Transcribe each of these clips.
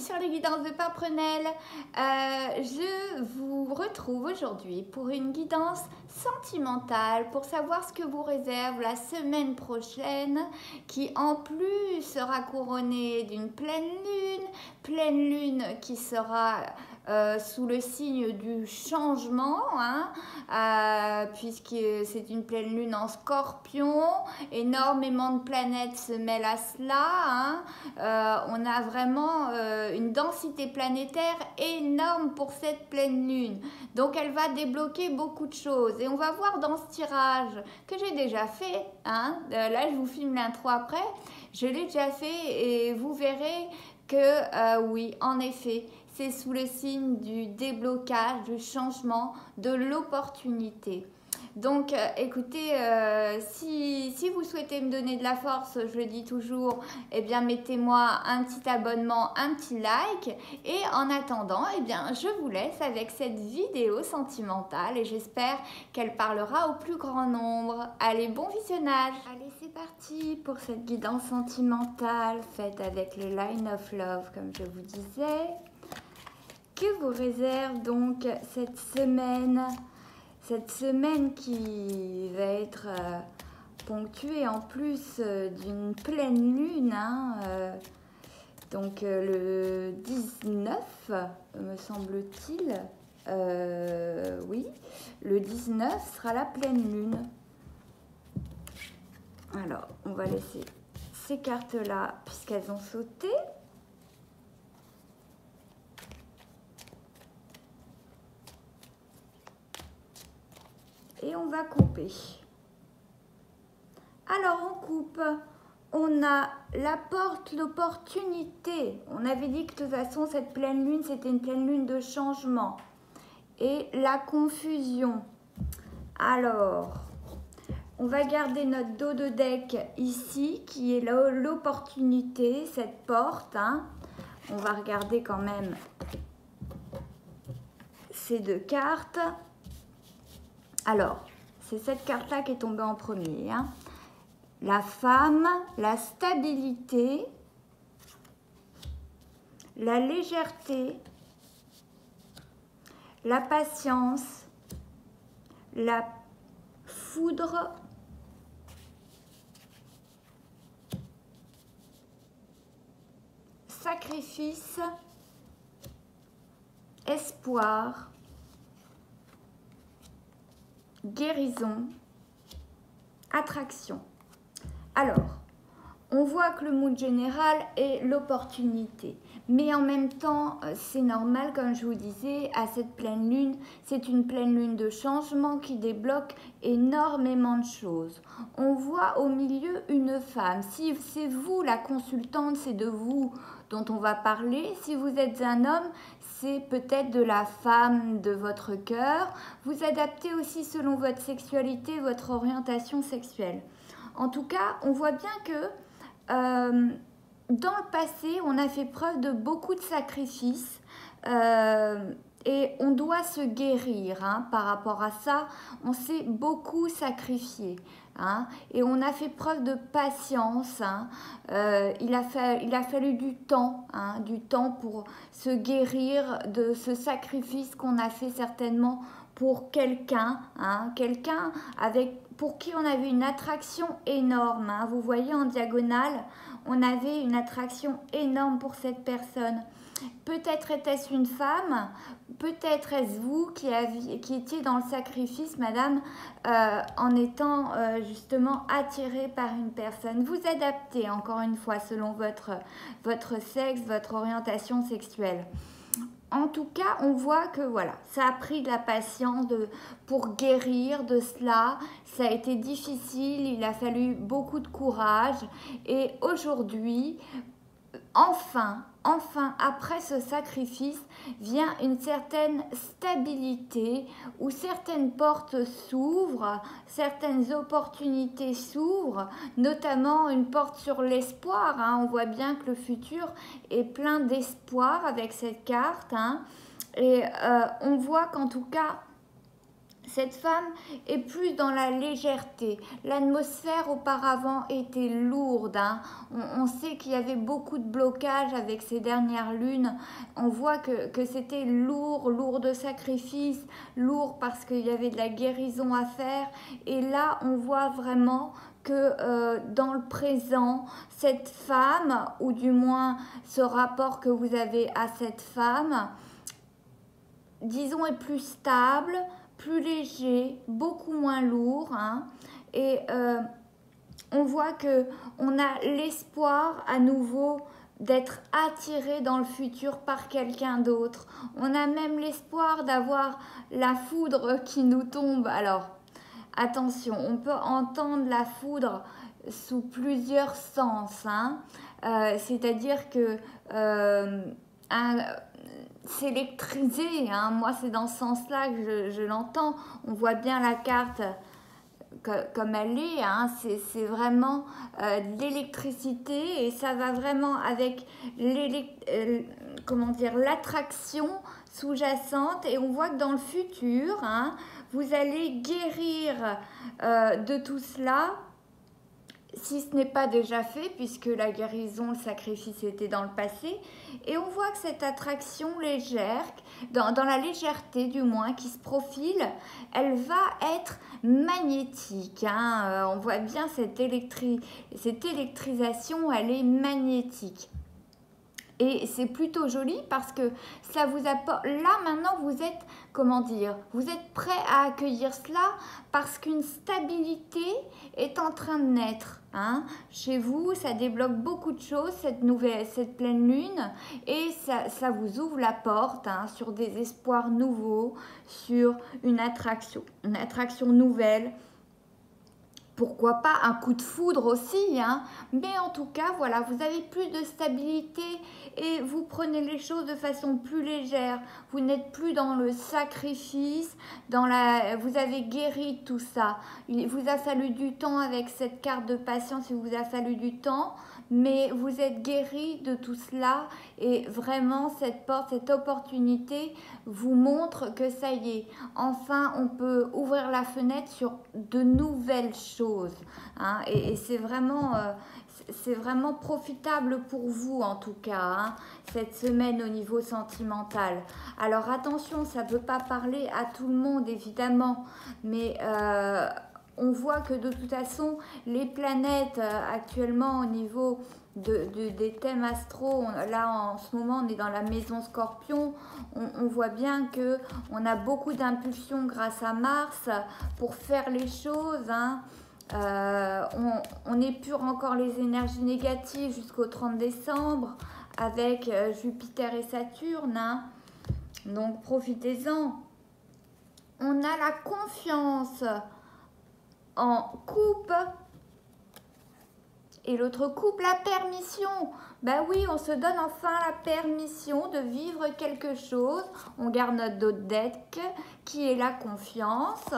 sur les guidances de Pimprenelle. Je vous retrouve aujourd'hui pour une guidance sentimentale pour savoir ce que vous réserve la semaine prochaine qui en plus sera couronnée d'une pleine lune qui sera sous le signe du changement, puisque c'est une pleine lune en Scorpion. Énormément de planètes se mêlent à cela. On a vraiment une densité planétaire énorme pour cette pleine lune. Donc elle va débloquer beaucoup de choses. Et on va voir dans ce tirage que j'ai déjà fait. Là, je vous filme l'intro après. Je l'ai déjà fait et vous verrez que oui, en effet, c'est sous le signe du déblocage, du changement, de l'opportunité. Donc, écoutez, si vous souhaitez me donner de la force, je le dis toujours, eh bien, mettez-moi un petit abonnement, un petit like. Et en attendant, eh bien, je vous laisse avec cette vidéo sentimentale et j'espère qu'elle parlera au plus grand nombre. Allez, bon visionnage! Allez, c'est parti pour cette guidance sentimentale faite avec le Line of Love, comme je vous disais. Que vous réserve donc cette semaine qui va être ponctuée en plus d'une pleine lune, donc le 19 me semble-t-il, oui, le 19 sera la pleine lune. Alors, on va laisser ces cartes-là puisqu'elles ont sauté. Et on va couper. Alors on coupe, on a la porte, l'opportunité. On avait dit que de toute façon cette pleine lune, c'était une pleine lune de changement. Et la confusion. Alors, on va garder notre dos de deck ici, qui est l'opportunité, cette porte. On va regarder quand même ces deux cartes. Alors, c'est cette carte-là qui est tombée en premier. La femme, la stabilité, la légèreté, la patience, la foudre, sacrifice, espoir, guérison, attraction. Alors, on voit que le mood général est l'opportunité. Mais en même temps, c'est normal, comme je vous disais, à cette pleine lune, c'est une pleine lune de changement qui débloque énormément de choses. On voit au milieu une femme. Si c'est vous la consultante, c'est de vous dont on va parler. Si vous êtes un homme, c'est peut-être de la femme de votre cœur. Vous adaptez aussi selon votre sexualité, votre orientation sexuelle. En tout cas, on voit bien que dans le passé, on a fait preuve de beaucoup de sacrifices et on doit se guérir par rapport à ça. On s'est beaucoup sacrifié et on a fait preuve de patience. Il a fallu du temps pour se guérir de ce sacrifice qu'on a fait certainement pour quelqu'un, pour qui on avait une attraction énorme. Vous voyez en diagonale, on avait une attraction énorme pour cette personne. Peut-être était-ce une femme, peut-être est-ce vous qui étiez dans le sacrifice, madame, en étant justement attiré par une personne. Vous adaptez encore une fois selon votre sexe, votre orientation sexuelle. En tout cas, on voit que voilà, ça a pris de la patience pour guérir de cela. Ça a été difficile, il a fallu beaucoup de courage. Et aujourd'hui, enfin, après ce sacrifice, vient une certaine stabilité où certaines portes s'ouvrent, certaines opportunités s'ouvrent, notamment une porte sur l'espoir. On voit bien que le futur est plein d'espoir avec cette carte. Et on voit qu'en tout cas, Cette femme est plus dans la légèreté. L'atmosphère auparavant était lourde. Hein. On sait qu'il y avait beaucoup de blocages avec ces dernières lunes. On voit que c'était lourd, lourd de sacrifices, lourd parce qu'il y avait de la guérison à faire. Et là, on voit vraiment que dans le présent, cette femme, ou du moins ce rapport que vous avez à cette femme, disons, est plus stable, plus léger, beaucoup moins lourd. Hein, et on voit que on a l'espoir à nouveau d'être attiré dans le futur par quelqu'un d'autre. On a même l'espoir d'avoir la foudre qui nous tombe. Alors, attention, on peut entendre la foudre sous plusieurs sens. Hein, c'est-à-dire que c'est électrisé, hein. Moi c'est dans ce sens-là que je l'entends. On voit bien la carte comme elle est, hein. C'est vraiment de l'électricité et ça va vraiment avec l'attraction sous-jacente et on voit que dans le futur, hein, vous allez guérir de tout cela. Si ce n'est pas déjà fait, puisque la guérison, le sacrifice était dans le passé. Et on voit que cette attraction légère, dans la légèreté du moins, qui se profile, elle va être magnétique. Hein. On voit bien cette électrisation, elle est magnétique. Et c'est plutôt joli parce que ça vous apporte... Là, maintenant, vous êtes, comment dire, vous êtes prêt à accueillir cela parce qu'une stabilité est en train de naître. Hein. Chez vous, ça débloque beaucoup de choses, cette pleine lune, et ça vous ouvre la porte, hein, sur des espoirs nouveaux, sur une attraction nouvelle. Pourquoi pas un coup de foudre aussi, hein. Mais en tout cas, voilà, vous avez plus de stabilité et vous prenez les choses de façon plus légère. Vous n'êtes plus dans le sacrifice, vous avez guéri tout ça. Il vous a fallu du temps avec cette carte de patience, il vous a fallu du temps, mais vous êtes guéri de tout cela et vraiment cette porte, cette opportunité vous montre que ça y est, enfin on peut ouvrir la fenêtre sur de nouvelles choses, hein, et c'est vraiment profitable pour vous en tout cas, hein, cette semaine au niveau sentimental. Alors attention, ça ne peut pas parler à tout le monde évidemment, mais on voit que de toute façon, les planètes actuellement au niveau des thèmes astro, là en ce moment on est dans la maison Scorpion, on voit bien qu'on a beaucoup d'impulsions grâce à Mars pour faire les choses. Hein. On épure encore les énergies négatives jusqu'au 30 décembre avec Jupiter et Saturne. Hein. Donc profitez-en. On a la confiance en couple et l'autre couple, la permission. Ben oui, on se donne enfin la permission de vivre quelque chose. On garde notre dos de deck qui est la confiance.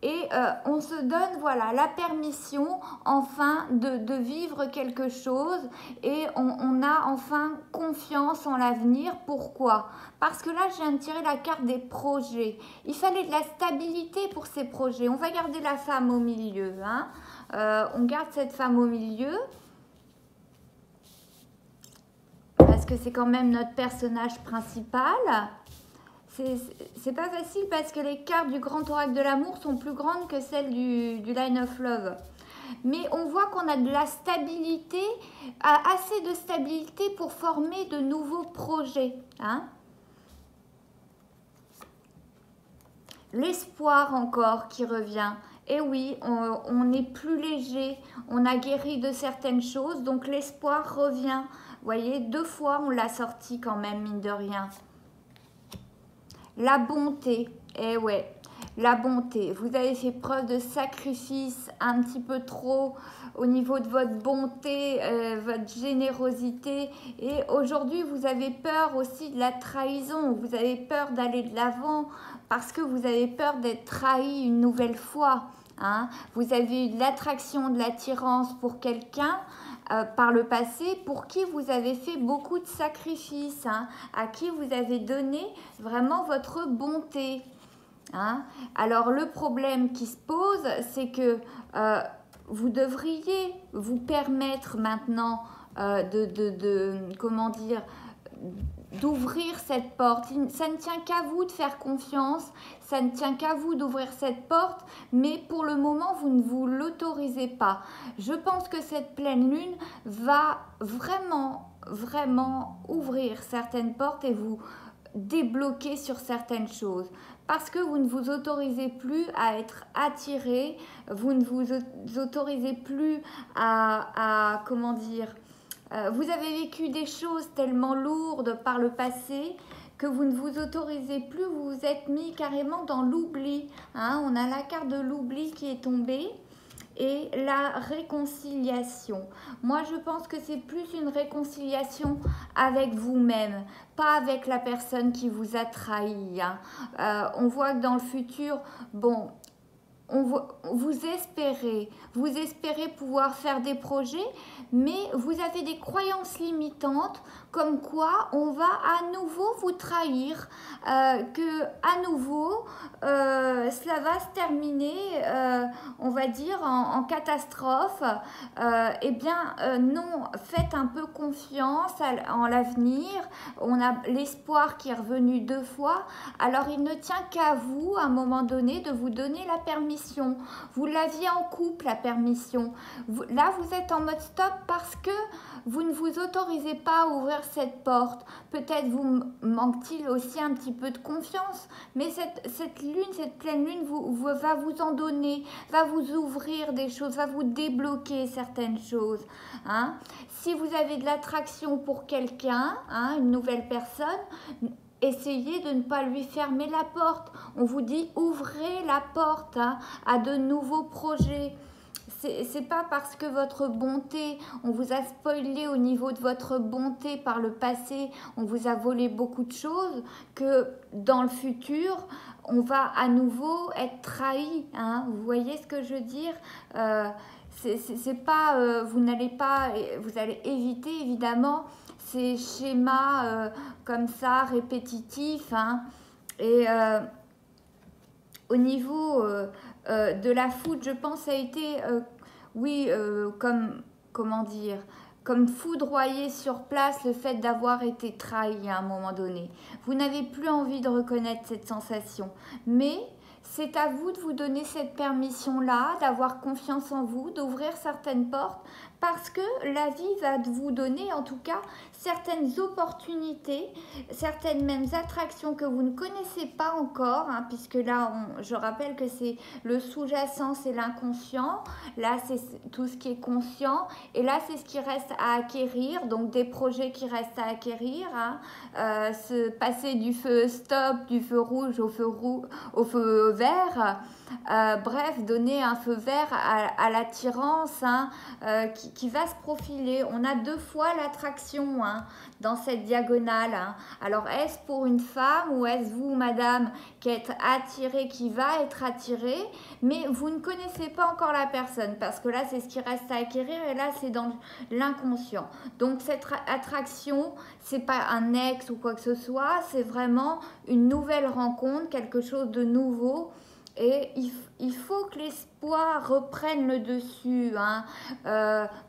Et on se donne, voilà, la permission enfin de vivre quelque chose et on a enfin confiance en l'avenir. Pourquoi? Parce que là, je viens de tirer la carte des projets. Il fallait de la stabilité pour ces projets. On va garder la femme au milieu. Hein. On garde cette femme au milieu parce que c'est quand même notre personnage principal. C'est pas facile parce que les cartes du grand oracle de l'amour sont plus grandes que celles du Line of Love. Mais on voit qu'on a de la stabilité, assez de stabilité pour former de nouveaux projets. Hein. L'espoir encore qui revient. Et oui, on est plus léger, on a guéri de certaines choses, donc l'espoir revient. Vous voyez, 2 fois on l'a sorti quand même, mine de rien. La bonté, eh ouais, la bonté. Vous avez fait preuve de sacrifice un petit peu trop au niveau de votre bonté, votre générosité. Et aujourd'hui, vous avez peur aussi de la trahison. Vous avez peur d'aller de l'avant parce que vous avez peur d'être trahi une nouvelle fois. Hein. Vous avez eu de l'attraction, de l'attirance pour quelqu'un par le passé, pour qui vous avez fait beaucoup de sacrifices, hein, à qui vous avez donné vraiment votre bonté. hein. Alors le problème qui se pose, c'est que vous devriez vous permettre maintenant comment dire, d'ouvrir cette porte. Ça ne tient qu'à vous de faire confiance, ça ne tient qu'à vous d'ouvrir cette porte, mais pour le moment, vous ne vous l'autorisez pas. Je pense que cette pleine lune va vraiment, vraiment ouvrir certaines portes et vous débloquer sur certaines choses. Parce que vous ne vous autorisez plus à être attiré, vous ne vous autorisez plus comment dire, vous avez vécu des choses tellement lourdes par le passé que vous ne vous autorisez plus, vous vous êtes mis carrément dans l'oubli. Hein, on a la carte de l'oubli qui est tombée et la réconciliation. Moi, je pense que c'est plus une réconciliation avec vous-même, pas avec la personne qui vous a trahi. Hein. On voit que dans le futur, bon, vous espérez pouvoir faire des projets, mais vous avez des croyances limitantes comme quoi on va à nouveau vous trahir, que à nouveau cela va se terminer, on va dire, en catastrophe. Eh bien non, faites un peu confiance en l'avenir. On a l'espoir qui est revenu 2 fois, alors il ne tient qu'à vous à un moment donné de vous donner la permission. Vous l'aviez en couple, la permission. Là, vous êtes en mode stop parce que vous ne vous autorisez pas à ouvrir cette porte. Peut-être vous manque-t-il aussi un petit peu de confiance, mais cette lune, cette pleine lune va vous en donner, va vous ouvrir des choses, va vous débloquer certaines choses. Hein. Si vous avez de l'attraction pour quelqu'un, hein, une nouvelle personne, essayez de ne pas lui fermer la porte. On vous dit ouvrez la porte, hein, à de nouveaux projets. C'est pas parce que votre bonté, on vous a spoilé au niveau de votre bonté par le passé, on vous a volé beaucoup de choses, que dans le futur, on va à nouveau être trahi. Hein. Vous voyez ce que je veux dire? C'est pas, vous allez éviter évidemment ces schémas comme ça, répétitifs. Hein. Et au niveau de la foudre, je pense, ça a été, comment dire, comme foudroyé sur place le fait d'avoir été trahi à un moment donné. Vous n'avez plus envie de reconnaître cette sensation, mais c'est à vous de vous donner cette permission-là, d'avoir confiance en vous, d'ouvrir certaines portes, parce que la vie va vous donner en tout cas certaines opportunités, certaines mêmes attractions que vous ne connaissez pas encore, hein, puisque là, je rappelle que c'est le sous-jacent, c'est l'inconscient, là c'est tout ce qui est conscient, et là c'est ce qui reste à acquérir, donc des projets qui restent à acquérir, hein, se passer du feu stop, du feu rouge au feu vert, bref, donner un feu vert à l'attirance, hein, qui va se profiler. On a 2 fois l'attraction, hein, dans cette diagonale. Hein. Alors, est-ce pour une femme ou est-ce vous, madame, qui êtes attirée, qui va être attirée, mais vous ne connaissez pas encore la personne, parce que là, c'est ce qui reste à acquérir et là, c'est dans l'inconscient. Donc, cette attraction, c'est pas un ex ou quoi que ce soit, c'est vraiment une nouvelle rencontre, quelque chose de nouveau. Et il faut que l'espoir reprenne le dessus. Hein.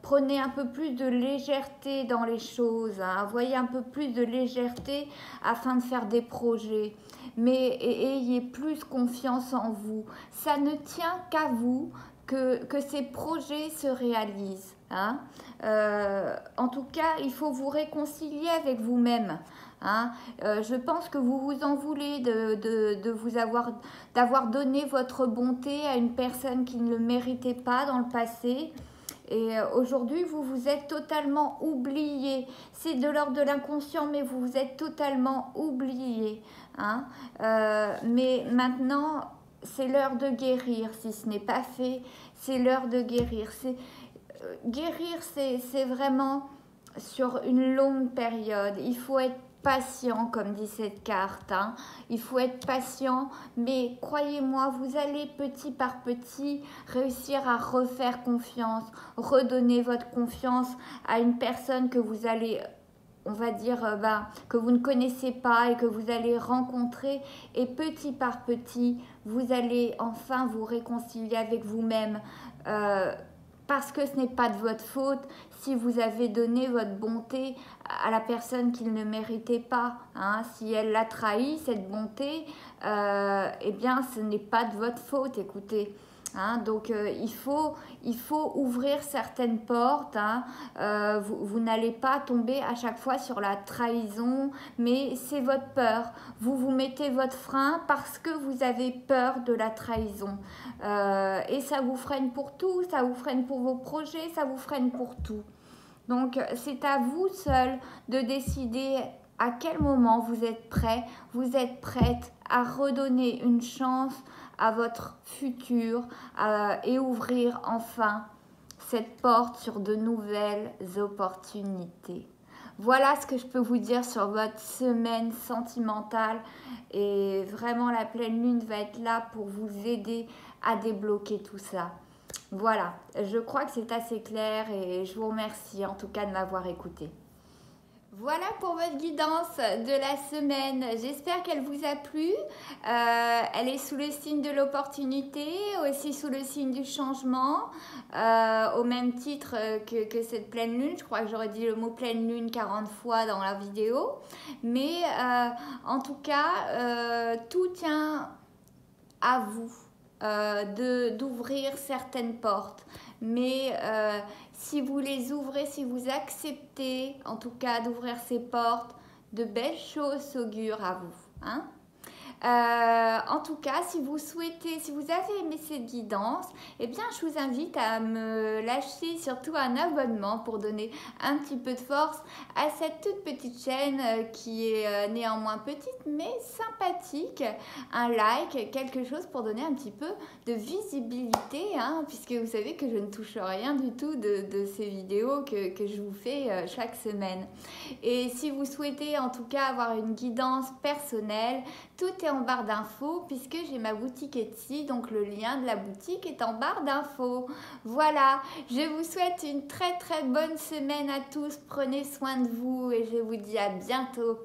Prenez un peu plus de légèreté dans les choses. Hein. Voyez un peu plus de légèreté afin de faire des projets. Mais ayez plus confiance en vous. Ça ne tient qu'à vous que ces projets se réalisent. Hein. En tout cas, il faut vous réconcilier avec vous-même. Hein, je pense que vous vous en voulez d'avoir donné votre bonté à une personne qui ne le méritait pas dans le passé. Et aujourd'hui, vous vous êtes totalement oublié. C'est de l'ordre de l'inconscient, mais vous vous êtes totalement oublié. Hein. Mais maintenant, c'est l'heure de guérir. Si ce n'est pas fait, c'est l'heure de guérir. Guérir, c'est vraiment sur une longue période. Il faut être patient, comme dit cette carte. Hein. Il faut être patient, mais croyez-moi, vous allez petit par petit réussir à refaire confiance, redonner votre confiance à une personne que vous allez on va dire, que vous ne connaissez pas et que vous allez rencontrer. Et petit par petit, vous allez enfin vous réconcilier avec vous-même. Parce que ce n'est pas de votre faute si vous avez donné votre bonté à la personne qu'il ne méritait pas. Hein. Si elle l'a trahi, cette bonté, eh bien, ce n'est pas de votre faute, écoutez. Hein, donc il faut ouvrir certaines portes. Hein. Vous n'allez pas tomber à chaque fois sur la trahison, mais c'est votre peur. Vous mettez votre frein parce que vous avez peur de la trahison. Et ça vous freine pour tout, ça vous freine pour vos projets, ça vous freine pour tout. Donc c'est à vous seul de décider à quel moment vous êtes prêt, vous êtes prête à redonner une chance à votre futur et ouvrir enfin cette porte sur de nouvelles opportunités. Voilà ce que je peux vous dire sur votre semaine sentimentale et vraiment la pleine lune va être là pour vous aider à débloquer tout ça. Voilà, je crois que c'est assez clair et je vous remercie en tout cas de m'avoir écouté. Voilà pour votre guidance de la semaine. J'espère qu'elle vous a plu. Elle est sous le signe de l'opportunité, aussi sous le signe du changement, au même titre que cette pleine lune. Je crois que j'aurais dit le mot pleine lune 40 fois dans la vidéo. Mais en tout cas, tout tient à vous d'ouvrir certaines portes. Mais si vous les ouvrez, si vous acceptez en tout cas d'ouvrir ces portes, de belles choses s'augurent à vous. Hein? En tout cas, si vous souhaitez, si vous avez aimé cette guidance, eh bien, je vous invite à me lâcher surtout un abonnement pour donner un petit peu de force à cette toute petite chaîne qui est néanmoins petite mais sympathique. Un like, quelque chose pour donner un petit peu de visibilité, hein, puisque vous savez que je ne touche rien du tout de ces vidéos que je vous fais chaque semaine. Et si vous souhaitez en tout cas avoir une guidance personnelle, tout est en barre d'infos puisque j'ai ma boutique Etsy, donc le lien de la boutique est en barre d'infos. Voilà, je vous souhaite une très très bonne semaine à tous, prenez soin de vous et je vous dis à bientôt.